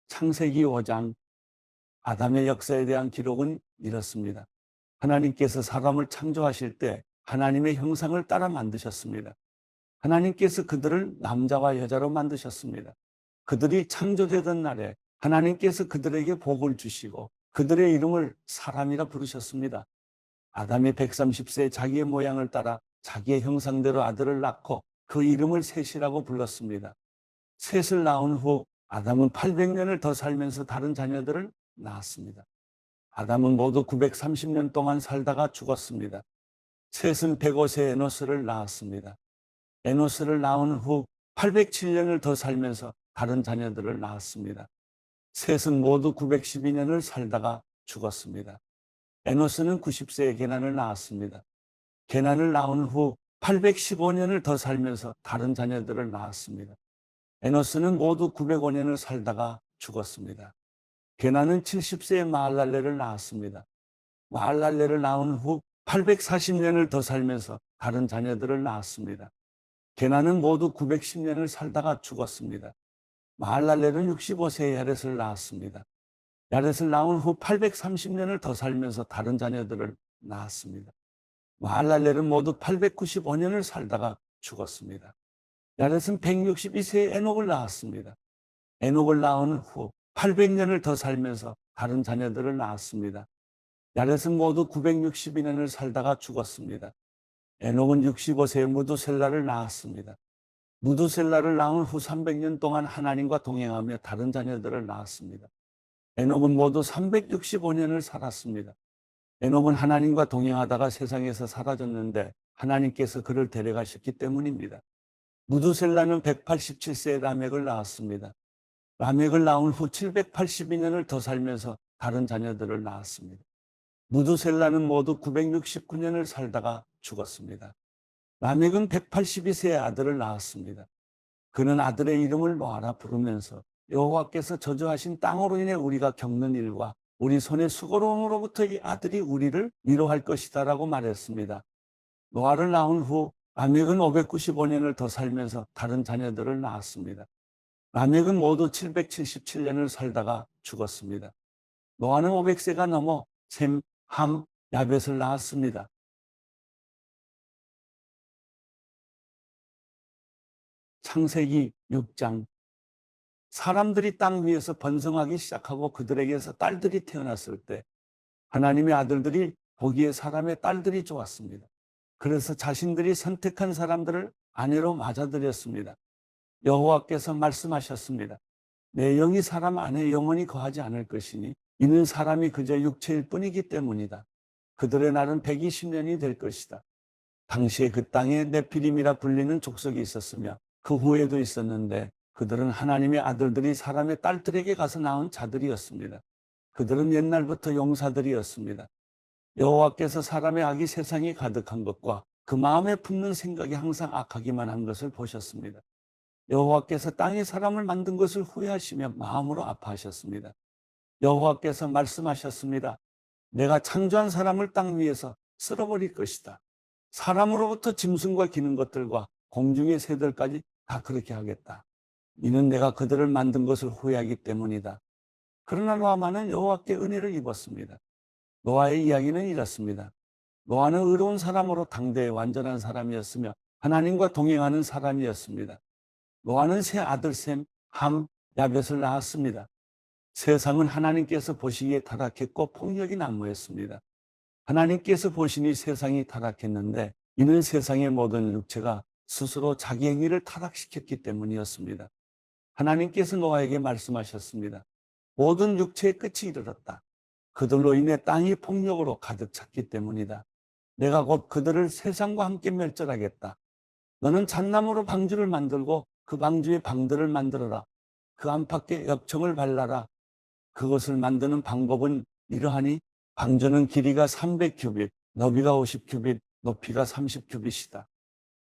창세기 5장 아담의 역사에 대한 기록은 이렇습니다. 하나님께서 사람을 창조하실 때 하나님의 형상을 따라 만드셨습니다. 하나님께서 그들을 남자와 여자로 만드셨습니다. 그들이 창조되던 날에 하나님께서 그들에게 복을 주시고 그들의 이름을 사람이라 부르셨습니다. 아담이 130세 자기의 모양을 따라 자기의 형상대로 아들을 낳고 그 이름을 셋이라고 불렀습니다. 셋을 낳은 후 아담은 800년을 더 살면서 다른 자녀들을 낳았습니다. 아담은 모두 930년 동안 살다가 죽었습니다. 셋은 105세 에노스를 낳았습니다. 에노스를 낳은 후 807년을 더 살면서 다른 자녀들을 낳았습니다. 셋은 모두 912년을 살다가 죽었습니다. 에노스는 90세에 게난을 낳았습니다. 게난을 낳은 후 815년을 더 살면서 다른 자녀들을 낳았습니다. 에노스는 모두 905년을 살다가 죽었습니다. 게나는 70세에 마할랄레를 낳았습니다. 마할랄레를 낳은 후 840년을 더 살면서 다른 자녀들을 낳았습니다. 게나는 모두 910년을 살다가 죽었습니다. 마할랄레는 65세에 야렛을 낳았습니다. 야렛을 낳은 후 830년을 더 살면서 다른 자녀들을 낳았습니다. 마할랄레는 모두 895년을 살다가 죽었습니다. 야렛은 162세에 에녹을 낳았습니다. 에녹을 낳은 후 800년을 더 살면서 다른 자녀들을 낳았습니다. 야렛은 모두 962년을 살다가 죽었습니다. 에녹은 65세에 무두셀라를 낳았습니다. 무두셀라를 낳은 후 300년 동안 하나님과 동행하며 다른 자녀들을 낳았습니다. 에녹은 모두 365년을 살았습니다. 에녹은 하나님과 동행하다가 세상에서 사라졌는데 하나님께서 그를 데려가셨기 때문입니다. 무두셀라는 187세에 라멕을 낳았습니다. 라멕을 낳은 후 782년을 더 살면서 다른 자녀들을 낳았습니다. 무두셀라는 모두 969년을 살다가 죽었습니다. 라멕은 182세의 아들을 낳았습니다. 그는 아들의 이름을 노아라 부르면서 여호와께서 저주하신 땅으로 인해 우리가 겪는 일과 우리 손의 수고로움으로부터 이 아들이 우리를 위로할 것이다라고 말했습니다. 노아를 낳은 후 라멕은 595년을 더 살면서 다른 자녀들을 낳았습니다. 라멕은 모두 777년을 살다가 죽었습니다. 노아는 500세가 넘어 셈, 함, 야벳을 낳았습니다. 창세기 6장 사람들이 땅 위에서 번성하기 시작하고 그들에게서 딸들이 태어났을 때 하나님의 아들들이 보기에 사람의 딸들이 좋았습니다. 그래서 자신들이 선택한 사람들을 아내로 맞아들였습니다. 여호와께서 말씀하셨습니다. 내 영이 사람 안에 영원히 거하지 않을 것이니 이는 사람이 그저 육체일 뿐이기 때문이다. 그들의 날은 120년이 될 것이다. 당시에 그 땅에 네피림이라 불리는 족속이 있었으며 그 후에도 있었는데 그들은 하나님의 아들들이 사람의 딸들에게 가서 낳은 자들이었습니다. 그들은 옛날부터 용사들이었습니다. 여호와께서 사람의 악이 세상에 가득한 것과 그 마음에 품는 생각이 항상 악하기만 한 것을 보셨습니다. 여호와께서 땅에 사람을 만든 것을 후회하시며 마음으로 아파하셨습니다. 여호와께서 말씀하셨습니다. 내가 창조한 사람을 땅 위에서 쓸어버릴 것이다. 사람으로부터 짐승과 기는 것들과 공중의 새들까지 다 그렇게 하겠다. 이는 내가 그들을 만든 것을 후회하기 때문이다. 그러나 노아만은 여호와께 은혜를 입었습니다. 노아의 이야기는 이렇습니다. 노아는 의로운 사람으로 당대의 완전한 사람이었으며 하나님과 동행하는 사람이었습니다. 노아는 세 아들 셈, 함, 야벳을 낳았습니다. 세상은 하나님께서 보시기에 타락했고 폭력이 난무했습니다. 하나님께서 보시니 세상이 타락했는데 이는 세상의 모든 육체가 스스로 자기 행위를 타락시켰기 때문이었습니다. 하나님께서 노아에게 말씀하셨습니다. 모든 육체의 끝이 이르렀다. 그들로 인해 땅이 폭력으로 가득 찼기 때문이다. 내가 곧 그들을 세상과 함께 멸절하겠다. 너는 잣나무로 방주를 만들고 그 방주에 방들을 만들어라. 그 안팎에 엽청을 발라라. 그것을 만드는 방법은 이러하니 방주는 길이가 300규빗, 너비가 50규빗, 높이가 30규빗이다.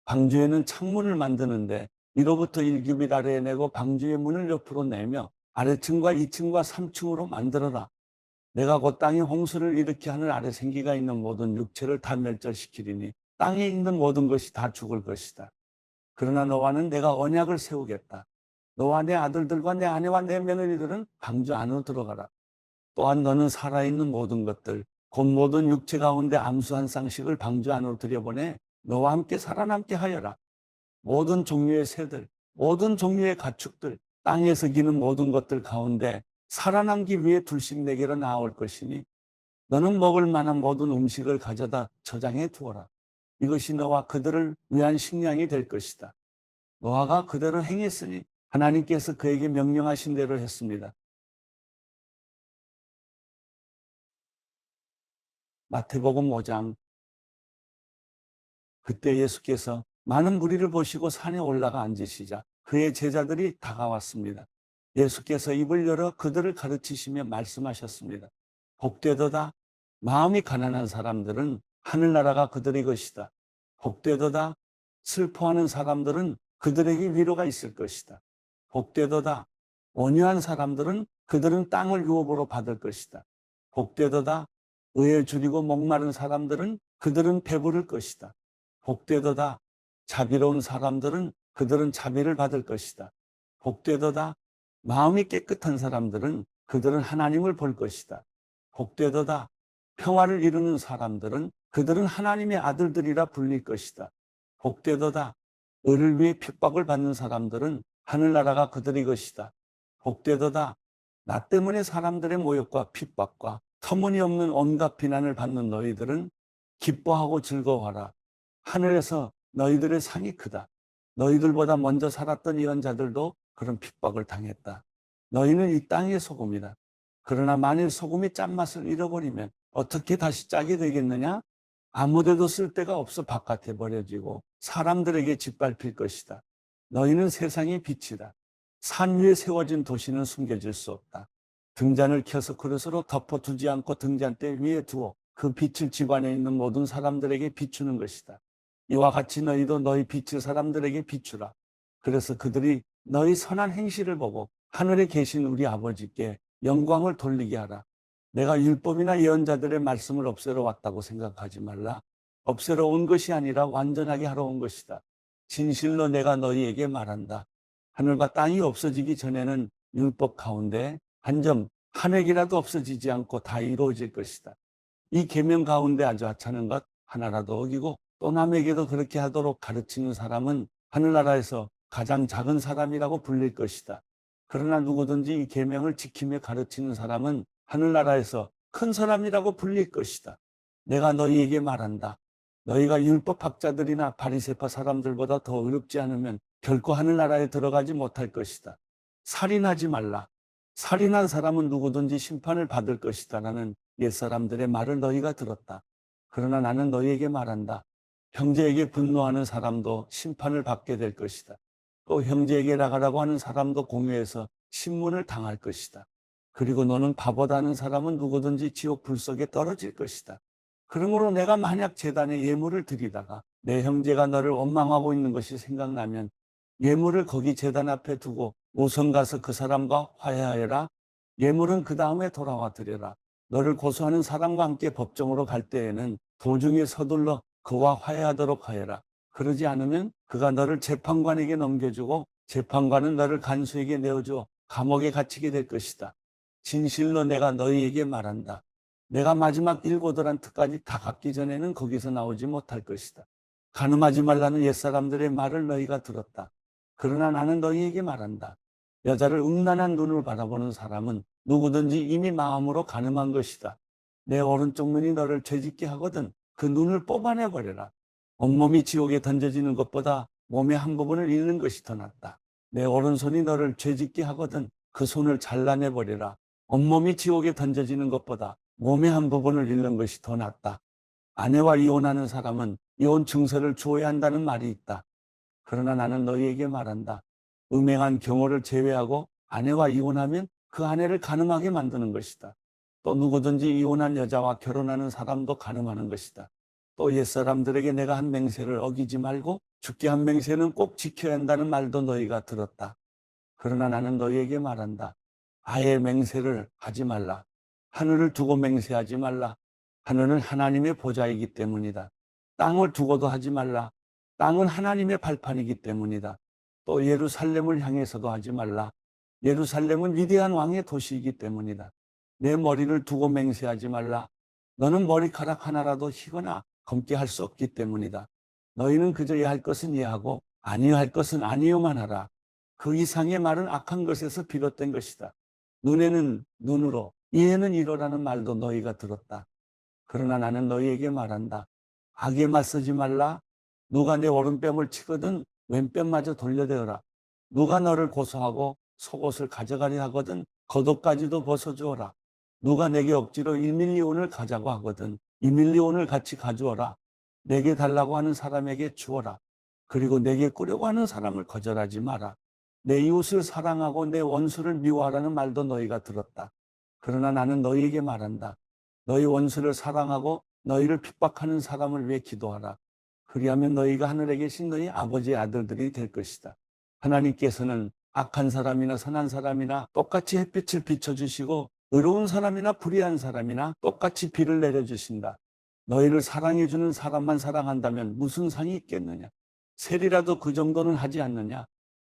방주에는 창문을 만드는데 위로부터 1규빗 아래에 내고 방주의 문을 옆으로 내며 아래층과 2층과 3층으로 만들어라. 내가 곧 땅에 홍수를 일으켜 하늘 아래 생기가 있는 모든 육체를 다 멸절시키리니 땅에 있는 모든 것이 다 죽을 것이다. 그러나 너와는 내가 언약을 세우겠다. 너와 내 아들들과 내 아내와 내 며느리들은 방주 안으로 들어가라. 또한 너는 살아있는 모든 것들, 곧 모든 육체 가운데 암수 한 쌍씩을 방주 안으로 들여보내 너와 함께 살아남게 하여라. 모든 종류의 새들, 모든 종류의 가축들, 땅에서 기는 모든 것들 가운데 살아남기 위해 둘씩 내게로 나올 것이니 너는 먹을 만한 모든 음식을 가져다 저장해 두어라. 이것이 너와 그들을 위한 식량이 될 것이다. 노아가 그대로 행했으니 하나님께서 그에게 명령하신 대로 했습니다. 마태복음 5장. 그때 예수께서 많은 무리를 보시고 산에 올라가 앉으시자 그의 제자들이 다가왔습니다. 예수께서 입을 열어 그들을 가르치시며 말씀하셨습니다. 복되도다. 마음이 가난한 사람들은 하늘나라가 그들의 것이다. 복되도다. 슬퍼하는 사람들은 그들에게 위로가 있을 것이다. 복되도다. 온유한 사람들은 그들은 땅을 유업으로 받을 것이다. 복되도다. 의에 줄이고 목마른 사람들은 그들은 배부를 것이다. 복되도다. 자비로운 사람들은 그들은 자비를 받을 것이다. 복되도다. 마음이 깨끗한 사람들은 그들은 하나님을 볼 것이다. 복되도다. 평화를 이루는 사람들은 그들은 하나님의 아들들이라 불릴 것이다. 복되도다. 의를 위해 핍박을 받는 사람들은 하늘나라가 그들의 것이다. 복되도다. 나 때문에 사람들의 모욕과 핍박과 터무니없는 온갖 비난을 받는 너희들은 기뻐하고 즐거워하라. 하늘에서 너희들의 상이 크다. 너희들보다 먼저 살았던 예언자들도 그런 핍박을 당했다. 너희는 이 땅의 소금이다. 그러나 만일 소금이 짠맛을 잃어버리면 어떻게 다시 짜게 되겠느냐? 아무데도 쓸 데가 없어 바깥에 버려지고 사람들에게 짓밟힐 것이다. 너희는 세상의 빛이다. 산 위에 세워진 도시는 숨겨질 수 없다. 등잔을 켜서 그릇으로 덮어두지 않고 등잔대 위에 두어 그 빛을 집안에 있는 모든 사람들에게 비추는 것이다. 이와 같이 너희도 너희 빛을 사람들에게 비추라. 그래서 그들이 너희 선한 행실을 보고 하늘에 계신 우리 아버지께 영광을 돌리게 하라. 내가 율법이나 예언자들의 말씀을 없애러 왔다고 생각하지 말라. 없애러 온 것이 아니라 완전하게 하러 온 것이다. 진실로 내가 너희에게 말한다. 하늘과 땅이 없어지기 전에는 율법 가운데 한 점 한 획이라도 없어지지 않고 다 이루어질 것이다. 이 계명 가운데 아주 하찮은 것 하나라도 어기고 또 남에게도 그렇게 하도록 가르치는 사람은 하늘나라에서 가장 작은 사람이라고 불릴 것이다. 그러나 누구든지 이 계명을 지키며 가르치는 사람은 하늘나라에서 큰 사람이라고 불릴 것이다. 내가 너희에게 말한다. 너희가 율법학자들이나 바리새파 사람들보다 더 어렵지 않으면 결코 하늘나라에 들어가지 못할 것이다. 살인하지 말라. 살인한 사람은 누구든지 심판을 받을 것이다. 라는 옛사람들의 말을 너희가 들었다. 그러나 나는 너희에게 말한다. 형제에게 분노하는 사람도 심판을 받게 될 것이다. 또 형제에게 나가라고 하는 사람도 공회에서 신문을 당할 것이다. 그리고 너는 바보다 하는 사람은 누구든지 지옥 불속에 떨어질 것이다. 그러므로 내가 만약 제단에 예물을 드리다가 내 형제가 너를 원망하고 있는 것이 생각나면 예물을 거기 제단 앞에 두고 우선 가서 그 사람과 화해하여라. 예물은 그 다음에 돌아와 드려라. 너를 고소하는 사람과 함께 법정으로 갈 때에는 도중에 서둘러 그와 화해하도록 하여라. 그러지 않으면 그가 너를 재판관에게 넘겨주고 재판관은 너를 간수에게 내어주어 감옥에 갇히게 될 것이다. 진실로 내가 너희에게 말한다. 내가 마지막 일고들한 특까지 다 갚기 전에는 거기서 나오지 못할 것이다. 간음하지 말라는 옛사람들의 말을 너희가 들었다. 그러나 나는 너희에게 말한다. 여자를 음란한 눈으로 바라보는 사람은 누구든지 이미 마음으로 간음한 것이다. 내 오른쪽 눈이 너를 죄짓게 하거든 그 눈을 뽑아내버려라. 온몸이 지옥에 던져지는 것보다 몸의 한 부분을 잃는 것이 더 낫다. 내 오른손이 너를 죄짓게 하거든 그 손을 잘라내버려라. 온몸이 지옥에 던져지는 것보다 몸의 한 부분을 잃는 것이 더 낫다. 아내와 이혼하는 사람은 이혼 증서를 주어야 한다는 말이 있다. 그러나 나는 너희에게 말한다. 음행한 경우를 제외하고 아내와 이혼하면 그 아내를 간음하게 만드는 것이다. 또 누구든지 이혼한 여자와 결혼하는 사람도 간음하는 것이다. 또 옛사람들에게 내가 한 맹세를 어기지 말고 죽게 한 맹세는 꼭 지켜야 한다는 말도 너희가 들었다. 그러나 나는 너희에게 말한다. 아예 맹세를 하지 말라. 하늘을 두고 맹세하지 말라. 하늘은 하나님의 보좌이기 때문이다. 땅을 두고도 하지 말라. 땅은 하나님의 발판이기 때문이다. 또 예루살렘을 향해서도 하지 말라. 예루살렘은 위대한 왕의 도시이기 때문이다. 내 머리를 두고 맹세하지 말라. 너는 머리카락 하나라도 희거나 검게 할 수 없기 때문이다. 너희는 그저 예할 것은 예하고 아니요 할 것은 아니요만 하라. 그 이상의 말은 악한 것에서 비롯된 것이다. 눈에는 눈으로, 이에는 이로라는 말도 너희가 들었다. 그러나 나는 너희에게 말한다. 악에 맞서지 말라. 누가 내 오른뺨을 치거든 왼뺨마저 돌려대어라. 누가 너를 고소하고 속옷을 가져가려 하거든 겉옷까지도 벗어주어라. 누가 내게 억지로 1밀리온을 가자고 하거든 2밀리온을 같이 가져오라. 내게 달라고 하는 사람에게 주어라. 그리고 내게 꾸려고 하는 사람을 거절하지 마라. 내 이웃을 사랑하고 내 원수를 미워하라는 말도 너희가 들었다. 그러나 나는 너희에게 말한다. 너희 원수를 사랑하고 너희를 핍박하는 사람을 위해 기도하라. 그리하면 너희가 하늘에 계신 너희 아버지의 아들들이 될 것이다. 하나님께서는 악한 사람이나 선한 사람이나 똑같이 햇빛을 비춰주시고 의로운 사람이나 불의한 사람이나 똑같이 비를 내려주신다. 너희를 사랑해주는 사람만 사랑한다면 무슨 상이 있겠느냐? 셀이라도 그 정도는 하지 않느냐?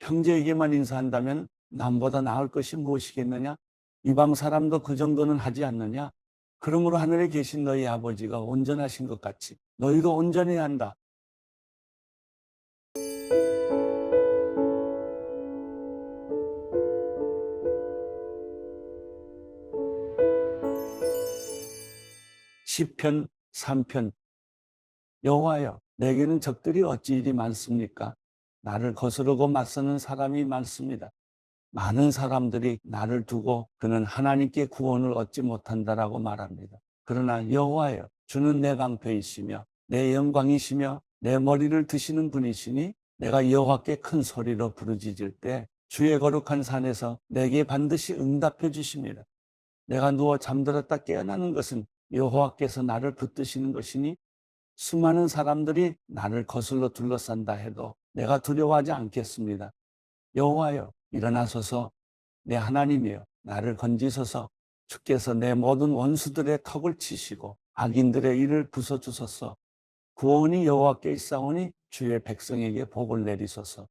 형제에게만 인사한다면 남보다 나을 것이 무엇이겠느냐? 이방 사람도 그 정도는 하지 않느냐? 그러므로 하늘에 계신 너희 아버지가 온전하신 것 같이 너희도 온전해야 한다. 시편 3편. 여호와여, 내게는 적들이 어찌 이리 많습니까? 나를 거스르고 맞서는 사람이 많습니다. 많은 사람들이 나를 두고 그는 하나님께 구원을 얻지 못한다라고 말합니다. 그러나 여호와여, 주는 내 방패이시며 내 영광이시며 내 머리를 드시는 분이시니 내가 여호와께 큰 소리로 부르짖을 때 주의 거룩한 산에서 내게 반드시 응답해 주십니다. 내가 누워 잠들었다 깨어나는 것은 여호와께서 나를 붙드시는 것이니 수많은 사람들이 나를 거슬러 둘러싼다 해도 내가 두려워하지 않겠습니다. 여호와여, 일어나소서. 내 하나님이여, 나를 건지소서. 주께서 내 모든 원수들의 턱을 치시고 악인들의 일을 부숴주소서. 구원이 여호와께 있사오니 주의 백성에게 복을 내리소서.